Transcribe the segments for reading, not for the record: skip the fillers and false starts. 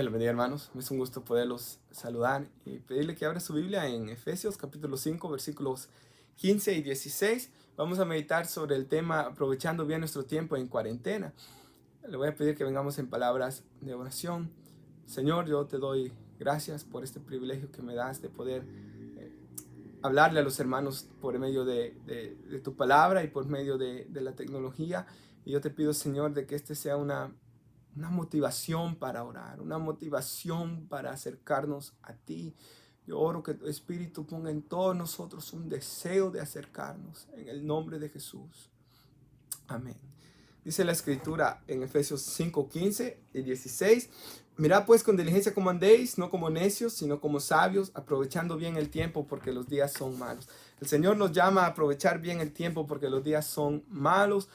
Dios les bendiga, hermanos. Es un gusto poderlos saludar y pedirle que abra su Biblia en Efesios capítulo 5 versículos 15 y 16. Vamos a meditar sobre el tema aprovechando bien nuestro tiempo en cuarentena. Le voy a pedir que vengamos en palabras de oración. Señor, yo te doy gracias por este privilegio que me das de poder hablarle a los hermanos por medio de tu palabra y por medio de la tecnología. Y yo te pido, Señor, de que este sea una motivación para orar, una motivación para acercarnos a ti. Yo oro que tu Espíritu ponga en todos nosotros un deseo de acercarnos, en el nombre de Jesús. Amén. Dice la Escritura en Efesios 5, 15 y 16. Mirad pues con diligencia cómo andéis, no como necios, sino como sabios, aprovechando bien el tiempo, porque los días son malos. El Señor nos llama a aprovechar bien el tiempo, porque los días son malos.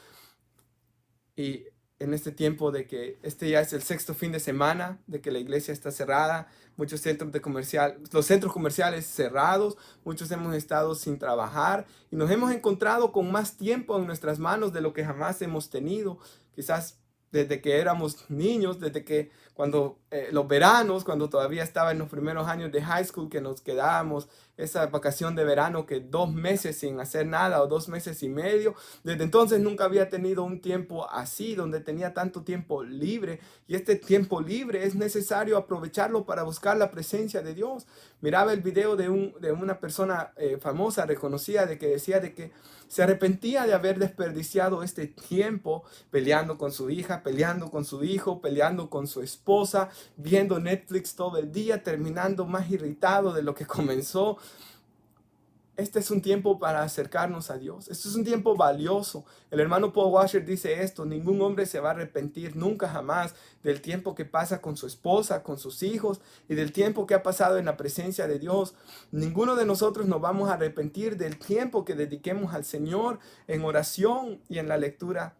Y en este tiempo de que este ya es el sexto fin de semana, de que la iglesia está cerrada, los centros comerciales cerrados, muchos hemos estado sin trabajar y nos hemos encontrado con más tiempo en nuestras manos de lo que jamás hemos tenido, quizás desde que éramos niños, desde que cuando los veranos, cuando todavía estaba en los primeros años de high school, que nos quedábamos esa vacación de verano que 2 meses sin hacer nada o 2 meses y medio. Desde entonces nunca había tenido un tiempo así, donde tenía tanto tiempo libre. Y este tiempo libre es necesario aprovecharlo para buscar la presencia de Dios. Miraba el video de una persona famosa, reconocida, de que decía de que se arrepentía de haber desperdiciado este tiempo peleando con su hija, peleando con su hijo, peleando con su esposa, viendo Netflix todo el día, terminando más irritado de lo que comenzó. Este es un tiempo para acercarnos a Dios. Este es un tiempo valioso. El hermano Paul Washer dice esto: ningún hombre se va a arrepentir nunca jamás del tiempo que pasa con su esposa, con sus hijos y del tiempo que ha pasado en la presencia de Dios. Ninguno de nosotros nos vamos a arrepentir del tiempo que dediquemos al Señor en oración y en la lectura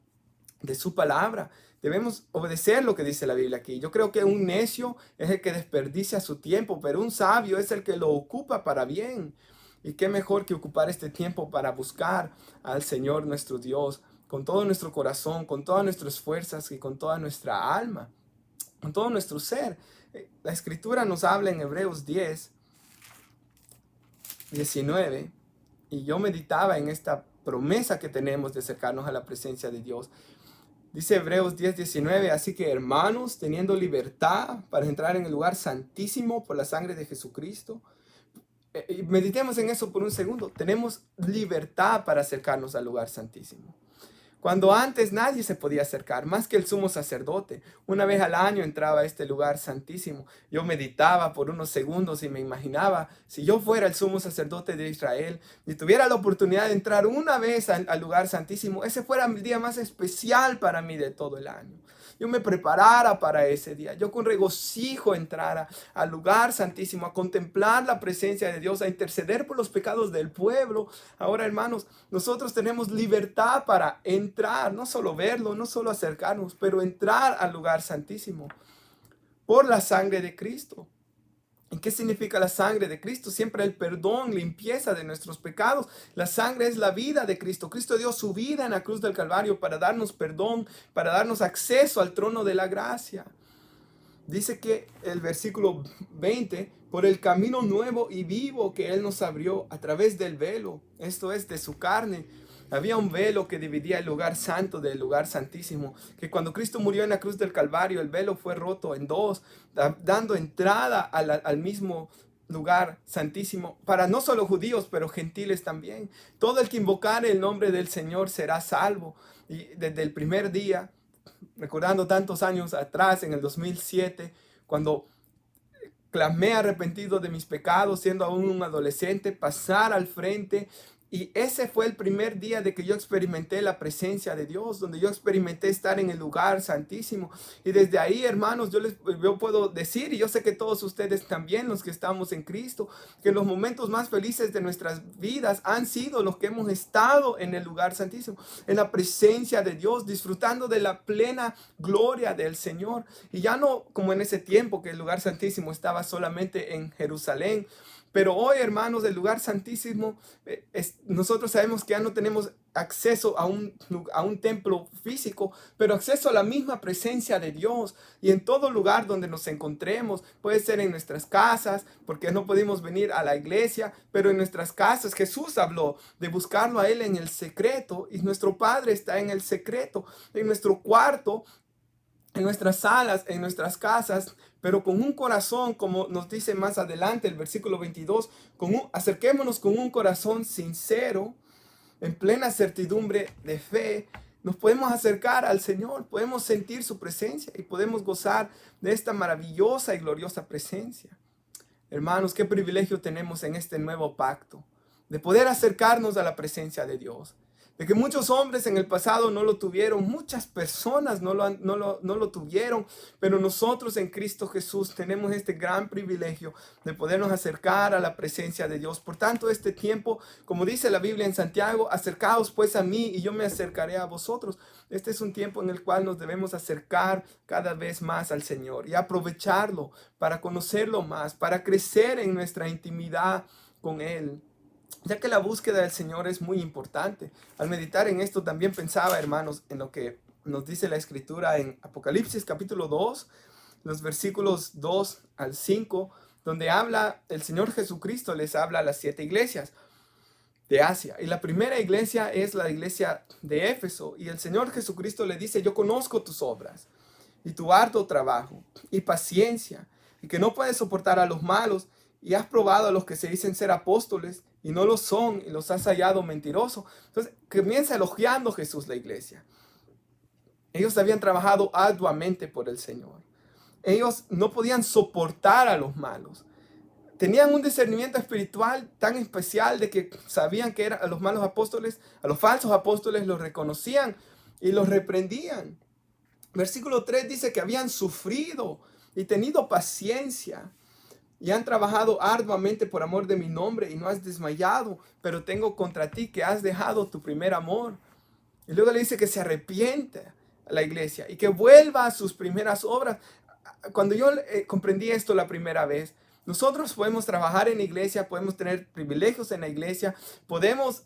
de su palabra. Debemos obedecer lo que dice la Biblia aquí. Yo creo que un necio es el que desperdicia su tiempo, pero un sabio es el que lo ocupa para bien. Y qué mejor que ocupar este tiempo para buscar al Señor nuestro Dios con todo nuestro corazón, con todas nuestras fuerzas y con toda nuestra alma, con todo nuestro ser. La Escritura nos habla en Hebreos 10, 19, y yo meditaba en esta promesa que tenemos de acercarnos a la presencia de Dios. Dice Hebreos 10, 19, así que hermanos, teniendo libertad para entrar en el lugar santísimo por la sangre de Jesucristo. Meditemos en eso por un segundo. Tenemos libertad para acercarnos al lugar santísimo. Cuando antes nadie se podía acercar, más que el sumo sacerdote. Una vez al año entraba a este lugar santísimo. Yo meditaba por unos segundos y me imaginaba, si yo fuera el sumo sacerdote de Israel y tuviera la oportunidad de entrar una vez al lugar santísimo, ese fuera el día más especial para mí de todo el año. Yo me preparara para ese día. Yo con regocijo entrara al lugar santísimo, a contemplar la presencia de Dios, a interceder por los pecados del pueblo. Ahora, hermanos, nosotros tenemos libertad para entrar, no solo verlo, no solo acercarnos, pero entrar al lugar santísimo por la sangre de Cristo. ¿Y qué significa la sangre de Cristo? Siempre el perdón, limpieza de nuestros pecados. La sangre es la vida de Cristo. Cristo dio su vida en la cruz del Calvario para darnos perdón, para darnos acceso al trono de la gracia. Dice que el versículo 20, por el camino nuevo y vivo que Él nos abrió a través del velo, esto es, de su carne. Había un velo que dividía el lugar santo del lugar santísimo, que cuando Cristo murió en la cruz del Calvario, el velo fue roto en dos, dando entrada al mismo lugar santísimo para no solo judíos, pero gentiles también. Todo el que invocare el nombre del Señor será salvo. Y desde el primer día, recordando tantos años atrás, en el 2007, cuando clamé arrepentido de mis pecados, siendo aún un adolescente, pasar al frente. Y ese fue el primer día de que yo experimenté la presencia de Dios, donde yo experimenté estar en el lugar santísimo. Y desde ahí, hermanos, yo puedo decir, y yo sé que todos ustedes también, los que estamos en Cristo, que los momentos más felices de nuestras vidas han sido los que hemos estado en el lugar santísimo, en la presencia de Dios, disfrutando de la plena gloria del Señor. Y ya no como en ese tiempo que el lugar santísimo estaba solamente en Jerusalén, Pero hoy, hermanos, el lugar santísimo, nosotros sabemos que ya no tenemos acceso a un templo físico, pero acceso a la misma presencia de Dios. Y en todo lugar donde nos encontremos, puede ser en nuestras casas, porque no podemos venir a la iglesia, pero en nuestras casas Jesús habló de buscarlo a Él en el secreto, y nuestro Padre está en el secreto, en nuestro cuarto, en nuestras salas, en nuestras casas, pero con un corazón, como nos dice más adelante el versículo 22, acerquémonos con un corazón sincero, en plena certidumbre de fe. Nos podemos acercar al Señor, podemos sentir su presencia y podemos gozar de esta maravillosa y gloriosa presencia. Hermanos, qué privilegio tenemos en este nuevo pacto, de poder acercarnos a la presencia de Dios. De que muchos hombres en el pasado no lo tuvieron, muchas personas no lo tuvieron, pero nosotros en Cristo Jesús tenemos este gran privilegio de podernos acercar a la presencia de Dios. Por tanto, este tiempo, como dice la Biblia en Santiago, acercaos pues a mí y yo me acercaré a vosotros. Este es un tiempo en el cual nos debemos acercar cada vez más al Señor y aprovecharlo para conocerlo más, para crecer en nuestra intimidad con Él, ya que la búsqueda del Señor es muy importante. Al meditar en esto también pensaba, hermanos, en lo que nos dice la Escritura en Apocalipsis capítulo 2, los versículos 2 al 5, donde habla el Señor Jesucristo, les habla a las 7 iglesias de Asia. Y la primera iglesia es la iglesia de Éfeso. Y el Señor Jesucristo le dice: yo conozco tus obras y tu arduo trabajo y paciencia, y que no puedes soportar a los malos, y has probado a los que se dicen ser apóstoles y no lo son, y los has hallado mentirosos. Entonces comienza elogiando Jesús la iglesia. Ellos habían trabajado arduamente por el Señor. Ellos no podían soportar a los malos. Tenían un discernimiento espiritual tan especial de que sabían que a los malos apóstoles, a los falsos apóstoles, los reconocían y los reprendían. Versículo 3 dice que habían sufrido y tenido paciencia y han trabajado arduamente por amor de mi nombre y no has desmayado, pero tengo contra ti que has dejado tu primer amor. Y luego le dice que se arrepiente a la iglesia y que vuelva a sus primeras obras. Cuando yo comprendí esto la primera vez, nosotros podemos trabajar en la iglesia, podemos tener privilegios en la iglesia, podemos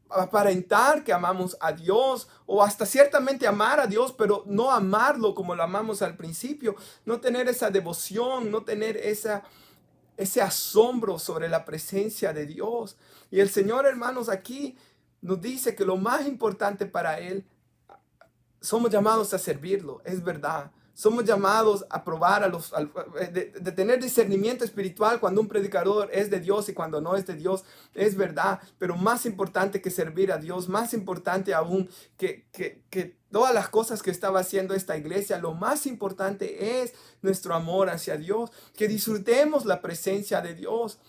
aparentar que amamos a Dios o hasta ciertamente amar a Dios, pero no amarlo como lo amamos al principio, no tener esa devoción, no tener ese asombro sobre la presencia de Dios. Y el Señor, hermanos, aquí nos dice que lo más importante para Él, somos llamados a servirlo, es verdad. Somos llamados a probar de tener discernimiento espiritual cuando un predicador es de Dios y cuando no es de Dios, es verdad. Pero más importante que servir a Dios, más importante aún que todas las cosas que estaba haciendo esta iglesia, lo más importante es nuestro amor hacia Dios, que disfrutemos la presencia de Dios.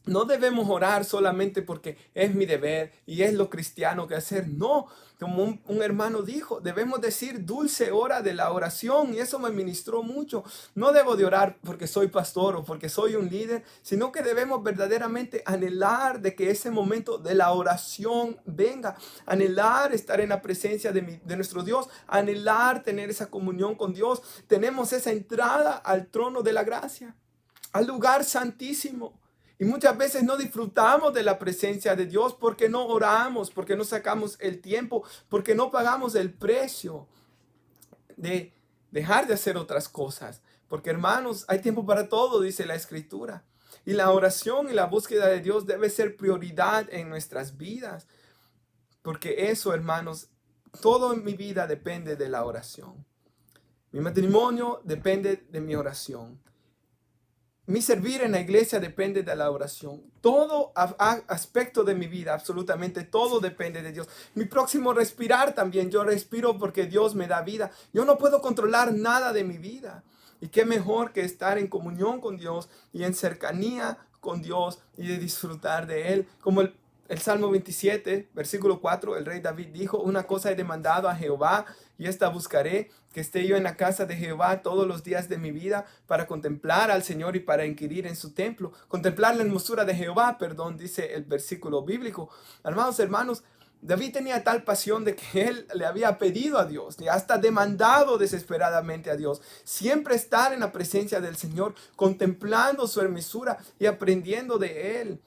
No debemos orar solamente porque es mi deber y es lo cristiano que hacer. No, como un hermano dijo, debemos decir dulce hora de la oración, y eso me ministró mucho. No debo de orar porque soy pastor o porque soy un líder, sino que debemos verdaderamente anhelar de que ese momento de la oración venga, anhelar estar en la presencia de nuestro Dios, anhelar tener esa comunión con Dios. Tenemos esa entrada al trono de la gracia, al lugar santísimo. Y muchas veces no disfrutamos de la presencia de Dios porque no oramos, porque no sacamos el tiempo, porque no pagamos el precio de dejar de hacer otras cosas. Porque, hermanos, hay tiempo para todo, dice la Escritura. Y la oración y la búsqueda de Dios debe ser prioridad en nuestras vidas. Porque eso, hermanos, todo en mi vida depende de la oración. Mi matrimonio depende de mi oración. Mi servir en la iglesia depende de la oración. Todo aspecto de mi vida, absolutamente todo depende de Dios. Mi próximo respirar también. Yo respiro porque Dios me da vida. Yo no puedo controlar nada de mi vida. Y qué mejor que estar en comunión con Dios y en cercanía con Dios y de disfrutar de Él. Como el Salmo 27, versículo 4, el rey David dijo: una cosa he demandado a Jehová y esta buscaré, que esté yo en la casa de Jehová todos los días de mi vida, para contemplar al Señor y para inquirir en su templo. Contemplar la hermosura de Jehová, dice el versículo bíblico. Hermanos, David tenía tal pasión de que él le había pedido a Dios y hasta demandado desesperadamente a Dios siempre estar en la presencia del Señor, contemplando su hermosura y aprendiendo de Él.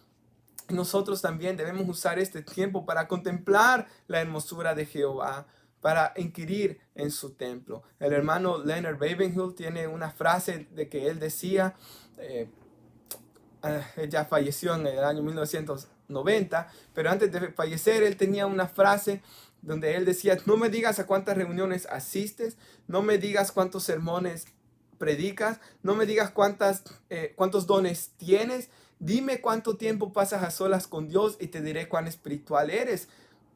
Nosotros también debemos usar este tiempo para contemplar la hermosura de Jehová, para inquirir en su templo. El hermano Leonard Ravenhill tiene una frase de que él decía, ya falleció en el año 1990, pero antes de fallecer él tenía una frase donde él decía: no me digas a cuántas reuniones asistes, no me digas cuántos sermones predicas, no me digas cuántos dones tienes, dime cuánto tiempo pasas a solas con Dios y te diré cuán espiritual eres.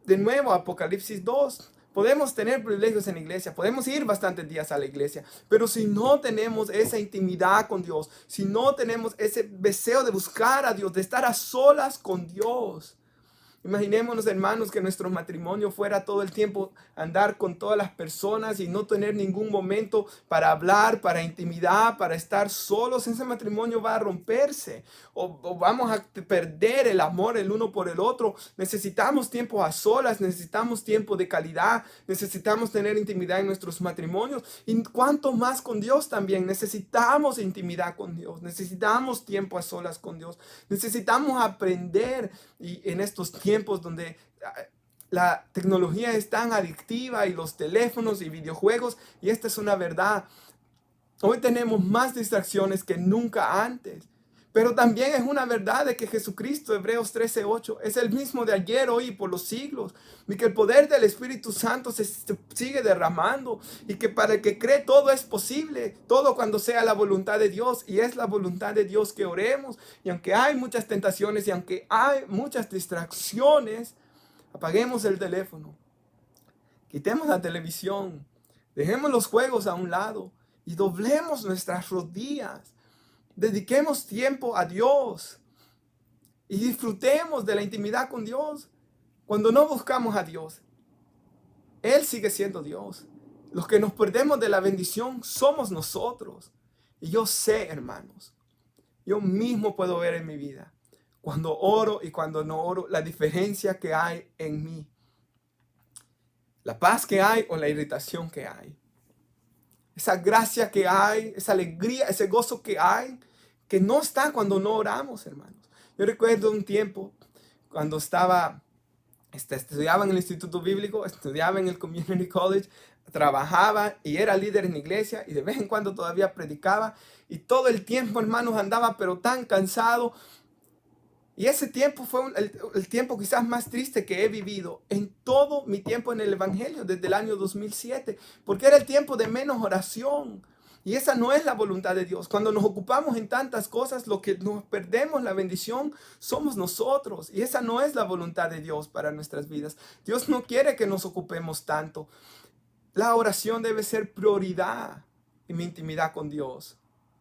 De nuevo, Apocalipsis 2. Podemos tener privilegios en la iglesia, podemos ir bastantes días a la iglesia, pero si no tenemos esa intimidad con Dios, si no tenemos ese deseo de buscar a Dios, de estar a solas con Dios, imaginémonos, hermanos, que nuestro matrimonio fuera todo el tiempo andar con todas las personas y no tener ningún momento para hablar, para intimidad, para estar solos. Ese matrimonio va a romperse o vamos a perder el amor el uno por el otro. Necesitamos tiempo a solas, necesitamos tiempo de calidad, necesitamos tener intimidad en nuestros matrimonios y cuanto más con Dios también. Necesitamos intimidad con Dios, necesitamos tiempo a solas con Dios, necesitamos aprender. Y en estos tiempos donde la tecnología es tan adictiva y los teléfonos y videojuegos, y esta es una verdad, hoy tenemos más distracciones que nunca antes. Pero también es una verdad de que Jesucristo, Hebreos 13:8, es el mismo de ayer, hoy y por los siglos. Y que el poder del Espíritu Santo se sigue derramando. Y que para el que cree todo es posible. Todo cuando sea la voluntad de Dios. Y es la voluntad de Dios que oremos. Y aunque hay muchas tentaciones y aunque hay muchas distracciones, apaguemos el teléfono. Quitemos la televisión. Dejemos los juegos a un lado. Y doblemos nuestras rodillas. Dediquemos tiempo a Dios y disfrutemos de la intimidad con Dios. Cuando no buscamos a Dios, Él sigue siendo Dios. Los que nos perdemos de la bendición somos nosotros. Y yo sé, hermanos, yo mismo puedo ver en mi vida, cuando oro y cuando no oro, la diferencia que hay en mí. La paz que hay o la irritación que hay. Esa gracia que hay, esa alegría, ese gozo que hay, que no está cuando no oramos, hermanos. Yo recuerdo un tiempo cuando estudiaba en el Instituto Bíblico, estudiaba en el Community College, trabajaba y era líder en la iglesia y de vez en cuando todavía predicaba y todo el tiempo, hermanos, andaba pero tan cansado. Y ese tiempo fue el tiempo quizás más triste que he vivido en todo mi tiempo en el Evangelio, desde el año 2007, porque era el tiempo de menos oración. Y esa no es la voluntad de Dios. Cuando nos ocupamos en tantas cosas, lo que nos perdemos la bendición somos nosotros. Y esa no es la voluntad de Dios para nuestras vidas. Dios no quiere que nos ocupemos tanto. La oración debe ser prioridad en mi intimidad con Dios.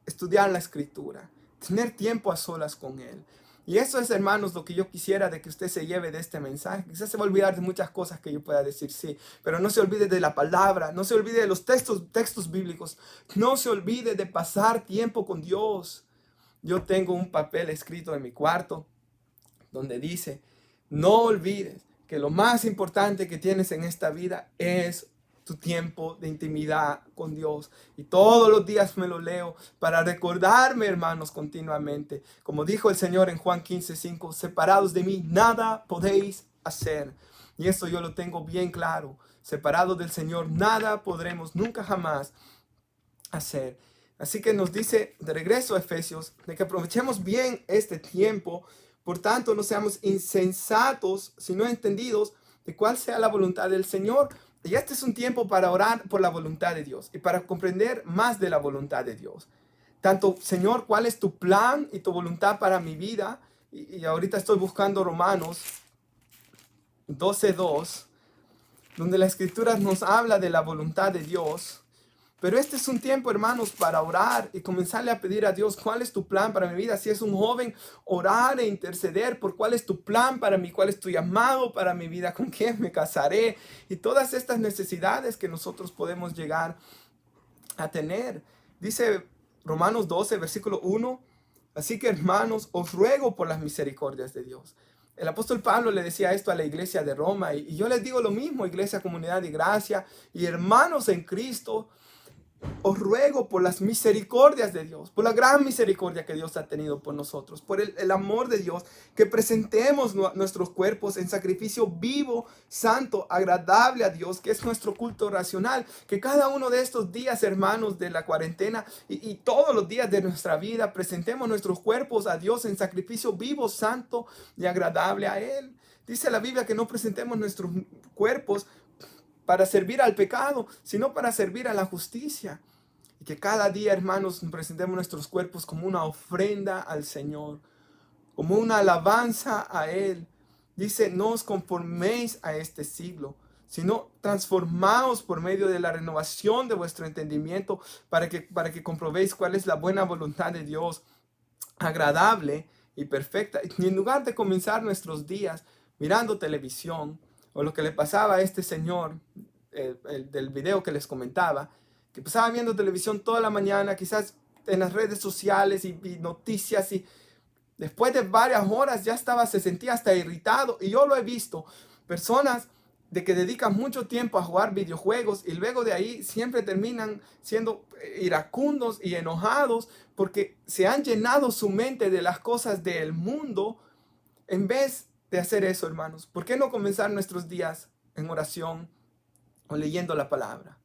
Estudiar la Escritura, tener tiempo a solas con Él. Y eso es, hermanos, lo que yo quisiera de que usted se lleve de este mensaje. Quizás se va a olvidar de muchas cosas que yo pueda decir, sí, pero no se olvide de la palabra, no se olvide de los textos bíblicos, no se olvide de pasar tiempo con Dios. Yo tengo un papel escrito en mi cuarto donde dice: no olvides que lo más importante que tienes en esta vida es tu tiempo de intimidad con Dios. Y todos los días me lo leo para recordarme, hermanos, continuamente. Como dijo el Señor en Juan 15:5, separados de mí, nada podéis hacer. Y eso yo lo tengo bien claro. Separados del Señor, nada podremos nunca jamás hacer. Así que nos dice de regreso a Efesios, de que aprovechemos bien este tiempo. Por tanto, no seamos insensatos, sino entendidos de cuál sea la voluntad del Señor. Y este es un tiempo para orar por la voluntad de Dios y para comprender más de la voluntad de Dios. Tanto, Señor, ¿cuál es tu plan y tu voluntad para mi vida? Y ahorita estoy buscando Romanos 12:2, donde la Escritura nos habla de la voluntad de Dios. Pero este es un tiempo, hermanos, para orar y comenzarle a pedir a Dios cuál es tu plan para mi vida. Si es un joven, orar e interceder por cuál es tu plan para mí, cuál es tu llamado para mi vida, con quién me casaré y todas estas necesidades que nosotros podemos llegar a tener. Dice Romanos 12, versículo 1, así que, hermanos, os ruego por las misericordias de Dios, El apóstol Pablo le decía esto a la iglesia de Roma y yo les digo lo mismo, iglesia, comunidad de gracia y hermanos en Cristo. Os ruego por las misericordias de Dios, por la gran misericordia que Dios ha tenido por nosotros, por el amor de Dios, que presentemos nuestros cuerpos en sacrificio vivo, santo, agradable a Dios, que es nuestro culto racional. Que cada uno de estos días, hermanos, de la cuarentena y todos los días de nuestra vida, presentemos nuestros cuerpos a Dios en sacrificio vivo, santo y agradable a Él. Dice la Biblia que no presentemos nuestros cuerpos para servir al pecado, sino para servir a la justicia. Y que cada día, hermanos, presentemos nuestros cuerpos como una ofrenda al Señor, como una alabanza a Él. Dice, no os conforméis a este siglo, sino transformaos por medio de la renovación de vuestro entendimiento para que comprobéis cuál es la buena voluntad de Dios, agradable y perfecta. Y en lugar de comenzar nuestros días mirando televisión, o lo que le pasaba a este señor, del video que les comentaba, que pasaba viendo televisión toda la mañana, quizás en las redes sociales y noticias, y después de varias horas ya se sentía hasta irritado. Y yo lo he visto, personas de que dedican mucho tiempo a jugar videojuegos y luego de ahí siempre terminan siendo iracundos y enojados porque se han llenado su mente de las cosas del mundo. En vez de hacer eso, hermanos, ¿por qué no comenzar nuestros días en oración o leyendo la palabra?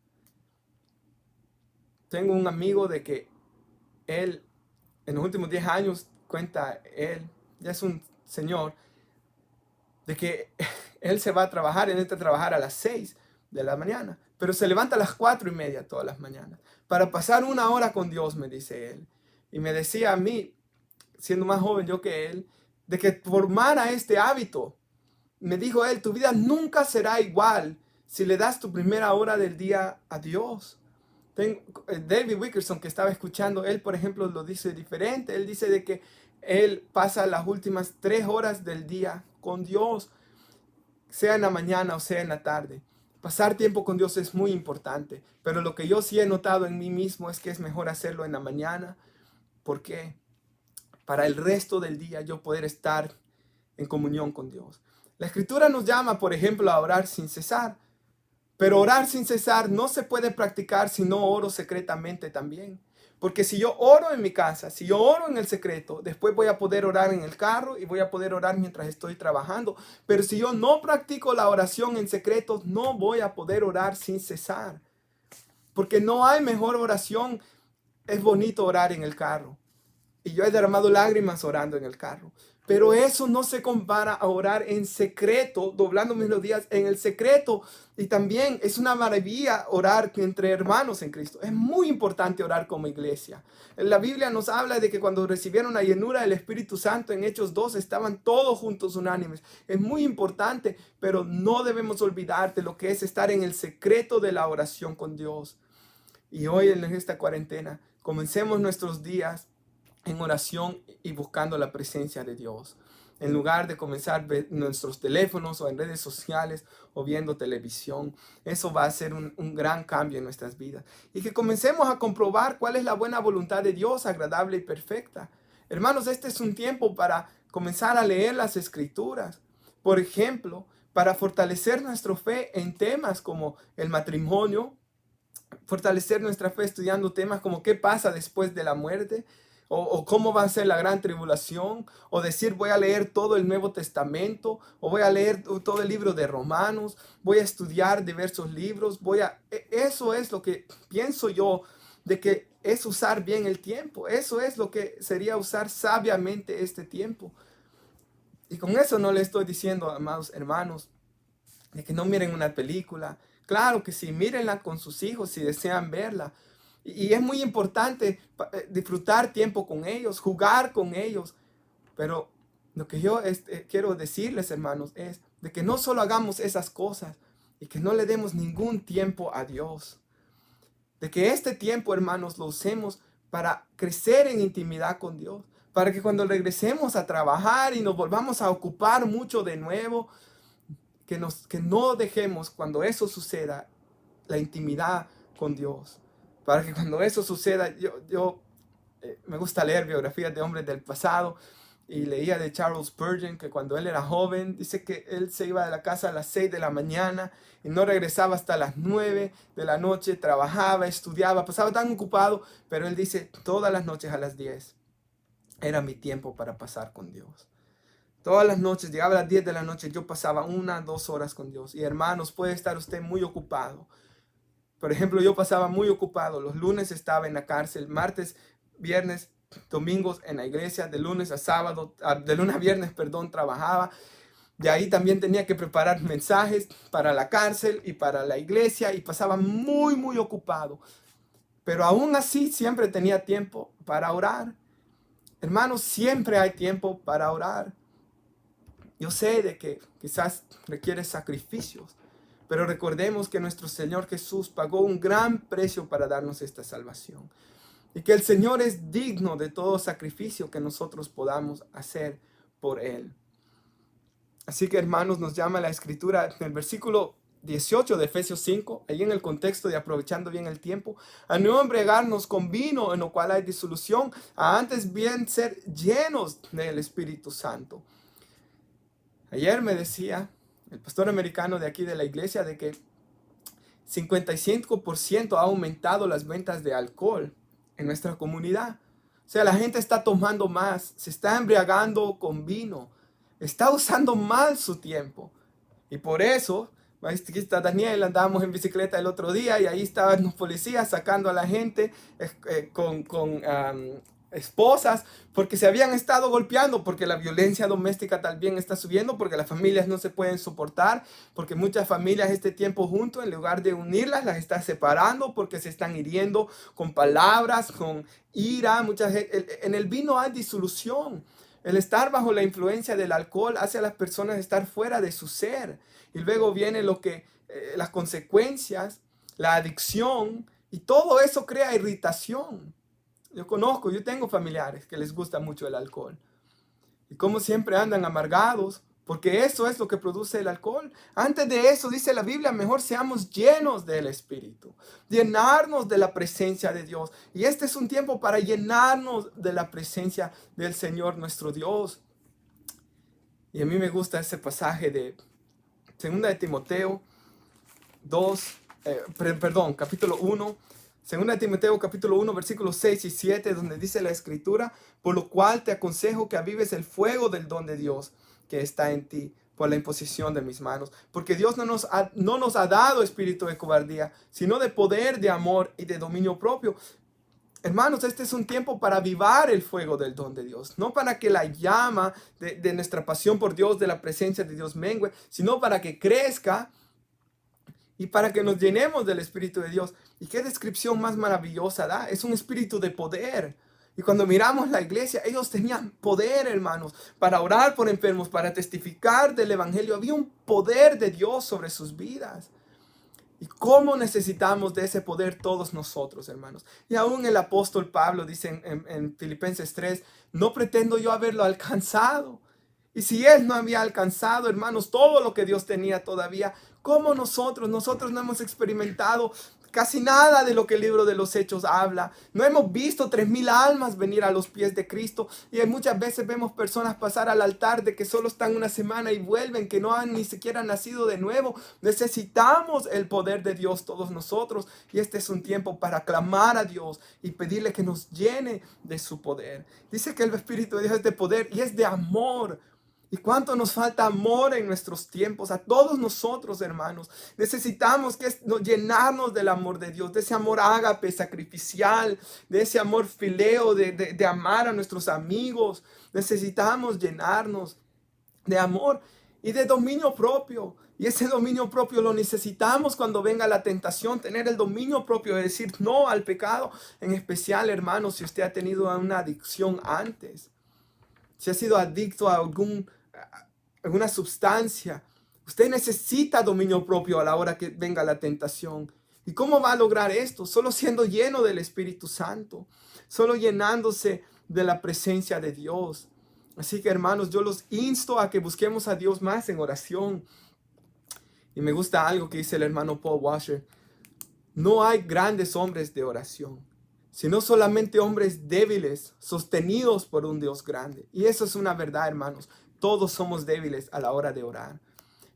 Tengo un amigo de que él, en los últimos 10 años, cuenta él, ya es un señor, de que él se va a trabajar, él entra a trabajar a las 6 de la mañana, pero se levanta a las 4:30 todas las mañanas para pasar una hora con Dios, me dice él. Y me decía a mí, siendo más joven yo que él, de que formara este hábito. Me dijo él, tu vida nunca será igual si le das tu primera hora del día a Dios. David Wilkerson, que estaba escuchando, él por ejemplo lo dice diferente. Él dice de que él pasa las últimas 3 horas del día con Dios, sea en la mañana o sea en la tarde. Pasar tiempo con Dios es muy importante, pero lo que yo sí he notado en mí mismo es que es mejor hacerlo en la mañana. ¿Por qué? Para el resto del día yo poder estar en comunión con Dios. La Escritura nos llama, por ejemplo, a orar sin cesar, pero orar sin cesar no se puede practicar si no oro secretamente también. Porque si yo oro en mi casa, si yo oro en el secreto, después voy a poder orar en el carro y voy a poder orar mientras estoy trabajando. Pero si yo no practico la oración en secreto, no voy a poder orar sin cesar. Porque no hay mejor oración. Es bonito orar en el carro. Y yo he derramado lágrimas orando en el carro. Pero eso no se compara a orar en secreto, doblando mis rodillas en el secreto. Y también es una maravilla orar entre hermanos en Cristo. Es muy importante orar como iglesia. La Biblia nos habla de que cuando recibieron la llenura del Espíritu Santo en Hechos 2 estaban todos juntos unánimes. Es muy importante, pero no debemos olvidar de lo que es estar en el secreto de la oración con Dios. Y hoy en esta cuarentena, comencemos nuestros días en oración y buscando la presencia de Dios, en lugar de comenzar nuestros teléfonos o en redes sociales o viendo televisión. Eso va a ser un gran cambio en nuestras vidas. Y que comencemos a comprobar cuál es la buena voluntad de Dios, agradable y perfecta. Hermanos, este es un tiempo para comenzar a leer las Escrituras. Por ejemplo, para fortalecer nuestra fe en temas como el matrimonio, fortalecer nuestra fe estudiando temas como qué pasa después de la muerte, o cómo va a ser la gran tribulación, o decir voy a leer todo el Nuevo Testamento, o voy a leer todo el libro de Romanos, voy a estudiar diversos libros, eso es lo que pienso yo de que es usar bien el tiempo. Eso es lo que sería usar sabiamente este tiempo. Y con eso no le estoy diciendo, amados hermanos, de que no miren una película. Claro que sí, mírenla con sus hijos si desean verla. Y es muy importante disfrutar tiempo con ellos, jugar con ellos. Pero lo que yo quiero decirles, hermanos, es de que no solo hagamos esas cosas y que no le demos ningún tiempo a Dios. De que este tiempo, hermanos, lo usemos para crecer en intimidad con Dios. Para que cuando regresemos a trabajar y nos volvamos a ocupar mucho de nuevo, que no dejemos cuando eso suceda la intimidad con Dios. Para que cuando eso suceda, me gusta leer biografías de hombres del pasado y leía de Charles Spurgeon que cuando él era joven, dice que él se iba de la casa a las 6 de la mañana y no regresaba hasta las 9 de la noche, trabajaba, estudiaba, pasaba tan ocupado, pero él dice, todas las noches a las 10 era mi tiempo para pasar con Dios. Todas las noches, llegaba a las 10 de la noche, yo pasaba 1, 2 horas con Dios. Y hermanos, puede estar usted muy ocupado. Por ejemplo, yo pasaba muy ocupado. Los lunes estaba en la cárcel, martes, viernes, domingos en la iglesia, de lunes a sábado, de lunes a viernes, perdón, trabajaba. De ahí también tenía que preparar mensajes para la cárcel y para la iglesia y pasaba muy ocupado. Pero aún así siempre tenía tiempo para orar. Hermanos, siempre hay tiempo para orar. Yo sé de que quizás requiere sacrificios, pero recordemos que nuestro Señor Jesús pagó un gran precio para darnos esta salvación. Y que el Señor es digno de todo sacrificio que nosotros podamos hacer por Él. Así que, hermanos, nos llama la Escritura en el versículo 18 de Efesios 5, ahí en el contexto de aprovechando bien el tiempo, a no embriagarnos con vino en lo cual hay disolución, a antes bien ser llenos del Espíritu Santo. Ayer me decía el pastor americano de aquí de la iglesia de que 55% ha aumentado las ventas de alcohol en nuestra comunidad. O sea, la gente está tomando más, se está embriagando con vino, está usando mal su tiempo. Y por eso, aquí está Daniel, andábamos en bicicleta el otro día y ahí estaban los policías sacando a la gente con esposas porque se habían estado golpeando, porque la violencia doméstica también está subiendo, porque las familias no se pueden soportar, porque muchas familias este tiempo juntos, en lugar de unirlas, las está separando porque se están hiriendo con palabras, con ira. En el vino hay disolución. El estar bajo la influencia del alcohol hace a las personas estar fuera de su ser. Y luego viene las consecuencias, la adicción, y todo eso crea irritación. Yo tengo familiares que les gusta mucho el alcohol. Y como siempre andan amargados, porque eso es lo que produce el alcohol. Antes de eso, dice la Biblia, mejor seamos llenos del Espíritu, llenarnos de la presencia de Dios. Y este es un tiempo para llenarnos de la presencia del Señor nuestro Dios. Y a mí me gusta ese pasaje de 2 de Timoteo 2, capítulo 1. 2 de Timoteo capítulo 1, versículos 6 y 7, donde dice la Escritura, por lo cual te aconsejo que avives el fuego del don de Dios que está en ti por la imposición de mis manos. Porque Dios no nos ha dado espíritu de cobardía, sino de poder, de amor y de dominio propio. Hermanos, este es un tiempo para avivar el fuego del don de Dios, no para que la llama de nuestra pasión por Dios, de la presencia de Dios mengue, sino para que crezca y para que nos llenemos del Espíritu de Dios. ¿Y qué descripción más maravillosa da? Es un espíritu de poder. Y cuando miramos la iglesia, ellos tenían poder, hermanos, para orar por enfermos, para testificar del Evangelio. Había un poder de Dios sobre sus vidas. ¿Y cómo necesitamos de ese poder todos nosotros, hermanos? Y aún el apóstol Pablo dice en Filipenses 3, no pretendo yo haberlo alcanzado. Y si él no había alcanzado, hermanos, todo lo que Dios tenía todavía, ¿cómo nosotros no hemos experimentado casi nada de lo que el libro de los Hechos habla? No hemos visto 3,000 almas venir a los pies de Cristo. Y muchas veces vemos personas pasar al altar de que solo están una semana y vuelven, que no han ni siquiera nacido de nuevo. Necesitamos el poder de Dios todos nosotros. Y este es un tiempo para clamar a Dios y pedirle que nos llene de su poder. Dice que el Espíritu de Dios es de poder y es de amor. ¿Y cuánto nos falta amor en nuestros tiempos? A todos nosotros, hermanos. Necesitamos llenarnos del amor de Dios, de ese amor ágape, sacrificial, de ese amor fileo, de amar a nuestros amigos. Necesitamos llenarnos de amor y de dominio propio. Y ese dominio propio lo necesitamos cuando venga la tentación, tener el dominio propio de decir no al pecado. En especial, hermanos, si usted ha tenido una adicción antes. Si ha sido adicto a alguna sustancia, usted necesita dominio propio a la hora que venga la tentación. ¿Y cómo va a lograr esto? Solo siendo lleno del Espíritu Santo, solo llenándose de la presencia de Dios. Así que, hermanos, yo los insto a que busquemos a Dios más en oración. Y me gusta algo que dice el hermano Paul Washer. No hay grandes hombres de oración, sino solamente hombres débiles, sostenidos por un Dios grande. Y eso es una verdad, hermanos. Todos somos débiles a la hora de orar.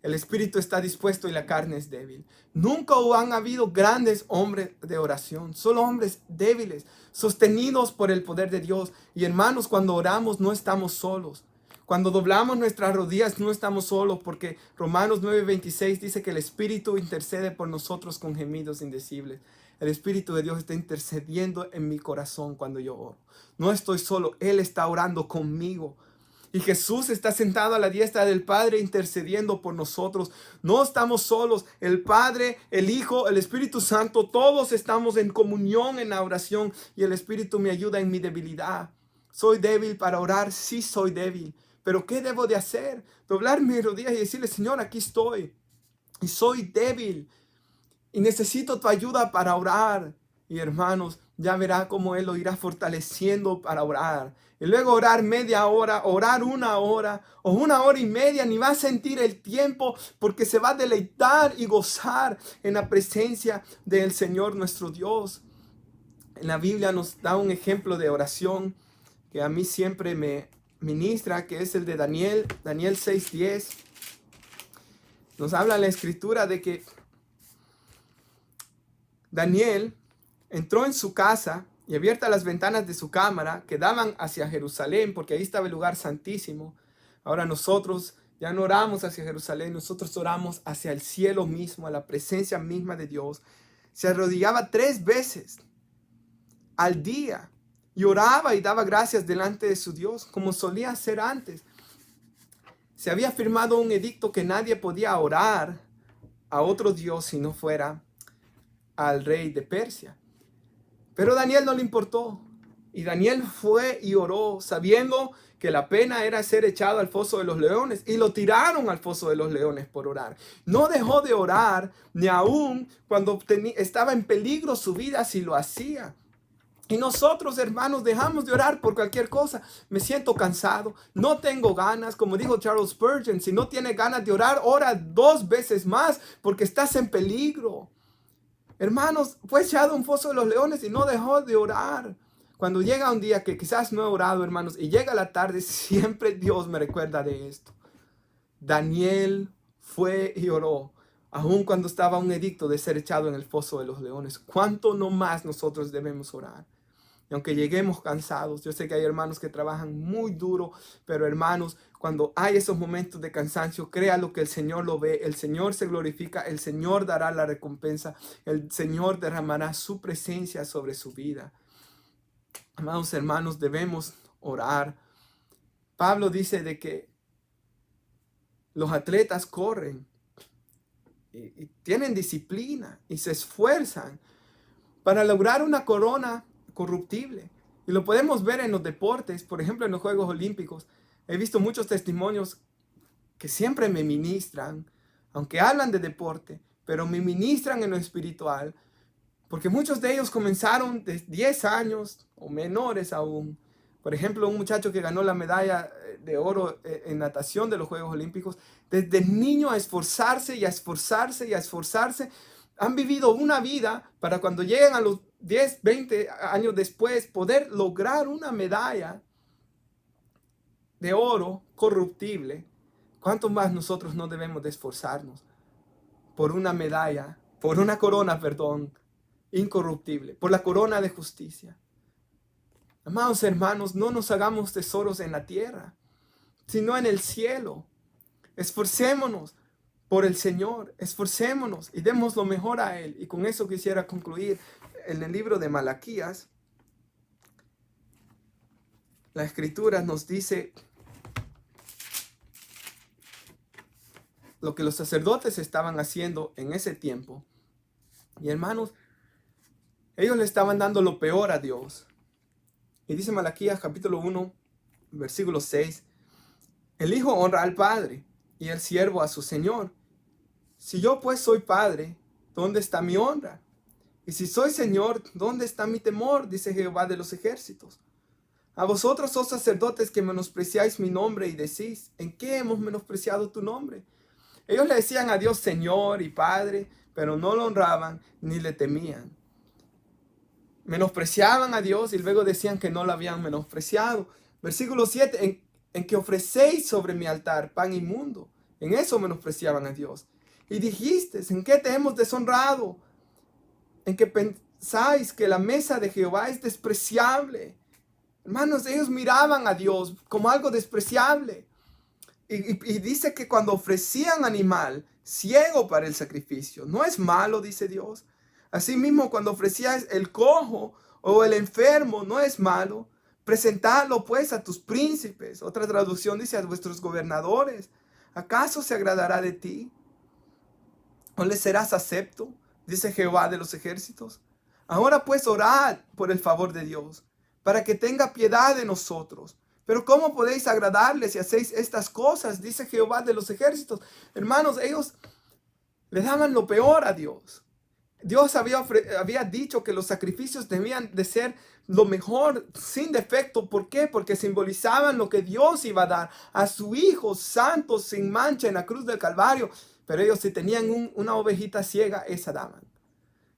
El espíritu está dispuesto y la carne es débil. Nunca han habido grandes hombres de oración, solo hombres débiles, sostenidos por el poder de Dios. Y hermanos, cuando oramos no estamos solos. Cuando doblamos nuestras rodillas no estamos solos, porque Romanos 9:26 dice que el Espíritu intercede por nosotros con gemidos indecibles. El Espíritu de Dios está intercediendo en mi corazón cuando yo oro. No estoy solo, Él está orando conmigo. Y Jesús está sentado a la diestra del Padre intercediendo por nosotros. No estamos solos. El Padre, el Hijo, el Espíritu Santo, todos estamos en comunión en la oración. Y el Espíritu me ayuda en mi debilidad. ¿Soy débil para orar? Sí, soy débil. ¿Pero qué debo de hacer? Doblar mis rodillas y decirle, Señor, aquí estoy. Y soy débil. Y necesito tu ayuda para orar. Y hermanos, ya verá cómo Él lo irá fortaleciendo para orar. Y luego orar media hora, orar una hora o una hora y media. Ni va a sentir el tiempo, porque se va a deleitar y gozar en la presencia del Señor nuestro Dios. En la Biblia nos da un ejemplo de oración que a mí siempre me ministra, que es el de Daniel 6:10. Nos habla la escritura de que Daniel entró en su casa y abiertas las ventanas de su cámara que daban hacia Jerusalén, porque ahí estaba el lugar santísimo. Ahora nosotros ya no oramos hacia Jerusalén, nosotros oramos hacia el cielo mismo, a la presencia misma de Dios. Se arrodillaba 3 veces al día y oraba y daba gracias delante de su Dios, como solía hacer antes. Se había firmado un edicto que nadie podía orar a otro Dios si no fuera al rey de Persia. Pero Daniel no le importó. Y Daniel fue y oró, sabiendo que la pena era ser echado al foso de los leones. Y lo tiraron al foso de los leones por orar. No dejó de orar, ni aún cuando estaba en peligro su vida, si lo hacía. Y nosotros, hermanos, dejamos de orar por cualquier cosa. Me siento cansado, no tengo ganas. Como dijo Charles Spurgeon, si no tienes ganas de orar, ora 2 veces más, porque estás en peligro. Hermanos, fue echado a un foso de los leones y no dejó de orar. Cuando llega un día que quizás no he orado, hermanos, y llega la tarde, siempre Dios me recuerda de esto. Daniel fue y oró, aun cuando estaba un edicto de ser echado en el foso de los leones. ¿Cuánto no más nosotros debemos orar? Y aunque lleguemos cansados, yo sé que hay hermanos que trabajan muy duro, pero hermanos, cuando hay esos momentos de cansancio, créalo que el Señor lo ve, el Señor se glorifica, el Señor dará la recompensa, el Señor derramará su presencia sobre su vida. Amados hermanos, debemos orar. Pablo dice de que los atletas corren y tienen disciplina y se esfuerzan para lograr una corona corruptible. Y lo podemos ver en los deportes, por ejemplo en los Juegos Olímpicos. He visto muchos testimonios que siempre me ministran, aunque hablan de deporte, pero me ministran en lo espiritual, porque muchos de ellos comenzaron de 10 años o menores aún. Por ejemplo, un muchacho que ganó la medalla de oro en natación de los Juegos Olímpicos, desde niño a esforzarse y a esforzarse y a esforzarse. Han vivido una vida para cuando lleguen a los 10, 20 años después poder lograr una medalla de oro corruptible. ¿Cuánto más nosotros no debemos de esforzarnos por una medalla, por una corona, perdón, incorruptible, por la corona de justicia? Amados hermanos, no nos hagamos tesoros en la tierra, sino en el cielo. Esforcémonos por el Señor, esforcémonos y demos lo mejor a Él. Y con eso quisiera concluir. En el libro de Malaquías, la Escritura nos dice lo que los sacerdotes estaban haciendo en ese tiempo. Y hermanos, ellos le estaban dando lo peor a Dios. Y dice Malaquías capítulo 1, versículo 6, el Hijo honra al Padre y el siervo a su Señor. Si yo pues soy Padre, ¿dónde está mi honra? Y si soy Señor, ¿dónde está mi temor? Dice Jehová de los ejércitos. A vosotros, oh sacerdotes, que menospreciáis mi nombre y decís, ¿en qué hemos menospreciado tu nombre? Ellos le decían a Dios Señor y Padre, pero no lo honraban ni le temían. menospreciaban a Dios y luego decían que no lo habían menospreciado. Versículo 7, en que ofrecéis sobre mi altar pan inmundo. En eso menospreciaban a Dios. Y dijiste, ¿en qué te hemos deshonrado? En que pensáis que la mesa de Jehová es despreciable. Hermanos, ellos miraban a Dios como algo despreciable. Y dice que cuando ofrecían animal ciego para el sacrificio, no es malo, dice Dios. Asimismo, cuando ofrecías el cojo o el enfermo, no es malo. Presentadlo pues a tus príncipes. Otra traducción dice a vuestros gobernadores. ¿Acaso se agradará de ti? ¿O le serás acepto? Dice Jehová de los ejércitos. Ahora pues orad por el favor de Dios, para que tenga piedad de nosotros. Pero ¿cómo podéis agradarle si hacéis estas cosas? Dice Jehová de los ejércitos. Hermanos, ellos le daban lo peor a Dios. Dios había dicho que los sacrificios debían de ser lo mejor, sin defecto. ¿Por qué? Porque simbolizaban lo que Dios iba a dar a su Hijo santo, sin mancha, en la cruz del Calvario. Pero ellos, si tenían una ovejita ciega, esa daban.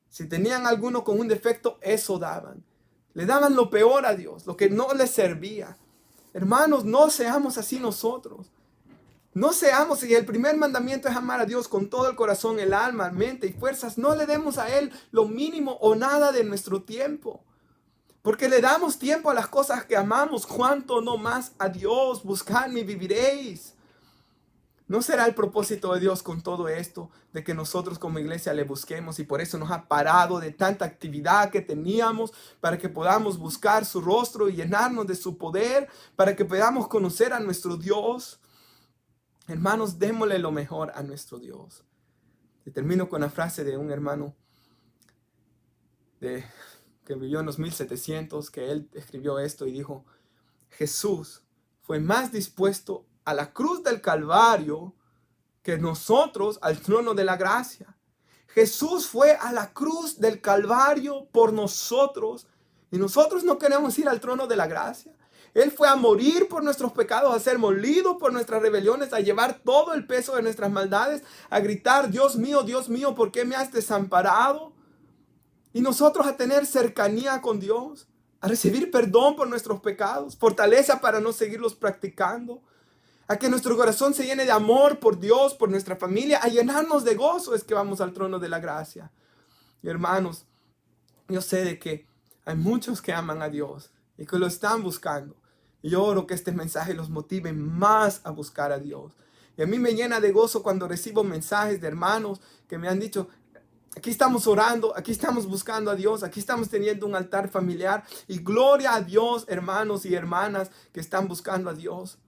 Si tenían alguno con un defecto, eso daban. Le daban lo peor a Dios, lo que no les servía. Hermanos, no seamos así nosotros. No seamos, y el primer mandamiento es amar a Dios con todo el corazón, el alma, mente y fuerzas. No le demos a Él lo mínimo o nada de nuestro tiempo. Porque le damos tiempo a las cosas que amamos. ¿Cuánto no más a Dios? Buscadme y viviréis. ¿No será el propósito de Dios con todo esto, de que nosotros como iglesia le busquemos y por eso nos ha parado de tanta actividad que teníamos, para que podamos buscar su rostro y llenarnos de su poder, para que podamos conocer a nuestro Dios? Hermanos, démosle lo mejor a nuestro Dios. Y termino con la frase de un hermano que vivió en los 1700, que él escribió esto y dijo: Jesús fue más dispuesto a la cruz del Calvario que nosotros al trono de la gracia. Jesús fue a la cruz del Calvario por nosotros y nosotros no queremos ir al trono de la gracia. Él fue a morir por nuestros pecados, a ser molido por nuestras rebeliones, a llevar todo el peso de nuestras maldades, a gritar: Dios mío, ¿por qué me has desamparado? Y nosotros a tener cercanía con Dios, a recibir perdón por nuestros pecados, fortaleza para no seguirlos practicando, a que nuestro corazón se llene de amor por Dios, por nuestra familia, a llenarnos de gozo, es que vamos al trono de la gracia. Y hermanos, yo sé de que hay muchos que aman a Dios y que lo están buscando. Y yo oro que este mensaje los motive más a buscar a Dios. Y a mí me llena de gozo cuando recibo mensajes de hermanos que me han dicho: aquí estamos orando, aquí estamos buscando a Dios, aquí estamos teniendo un altar familiar. Y gloria a Dios, hermanos y hermanas que están buscando a Dios.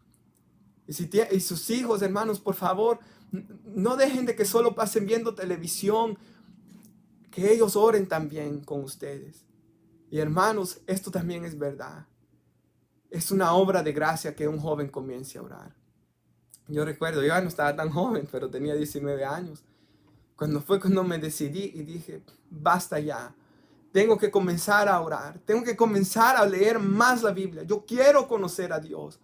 Y sus hijos, hermanos, por favor, no dejen de que solo pasen viendo televisión, que ellos oren también con ustedes. Y hermanos, esto también es verdad. Es una obra de gracia que un joven comience a orar. Yo recuerdo, yo ya no estaba tan joven, pero tenía 19 años. Cuando me decidí y dije: basta ya. Tengo que comenzar a orar. Tengo que comenzar a leer más la Biblia. Yo quiero conocer a Dios.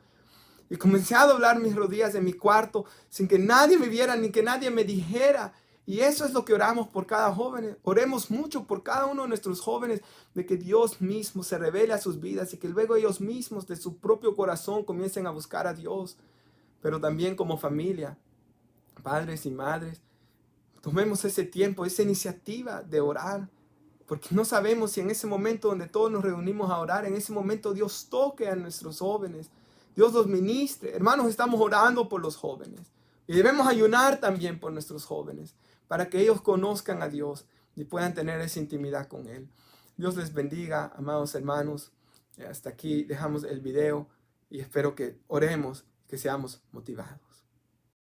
Y comencé a doblar mis rodillas en mi cuarto sin que nadie me viera ni que nadie me dijera. Y eso es lo que oramos por cada joven. Oremos mucho por cada uno de nuestros jóvenes, de que Dios mismo se revele a sus vidas y que luego ellos mismos de su propio corazón comiencen a buscar a Dios. Pero también como familia, padres y madres, tomemos ese tiempo, esa iniciativa de orar. Porque no sabemos si en ese momento donde todos nos reunimos a orar, en ese momento Dios toque a nuestros jóvenes. Dios los ministre. Hermanos, estamos orando por los jóvenes. Y debemos ayunar también por nuestros jóvenes, para que ellos conozcan a Dios y puedan tener esa intimidad con Él. Dios les bendiga, amados hermanos. Hasta aquí dejamos el video y espero que oremos, que seamos motivados.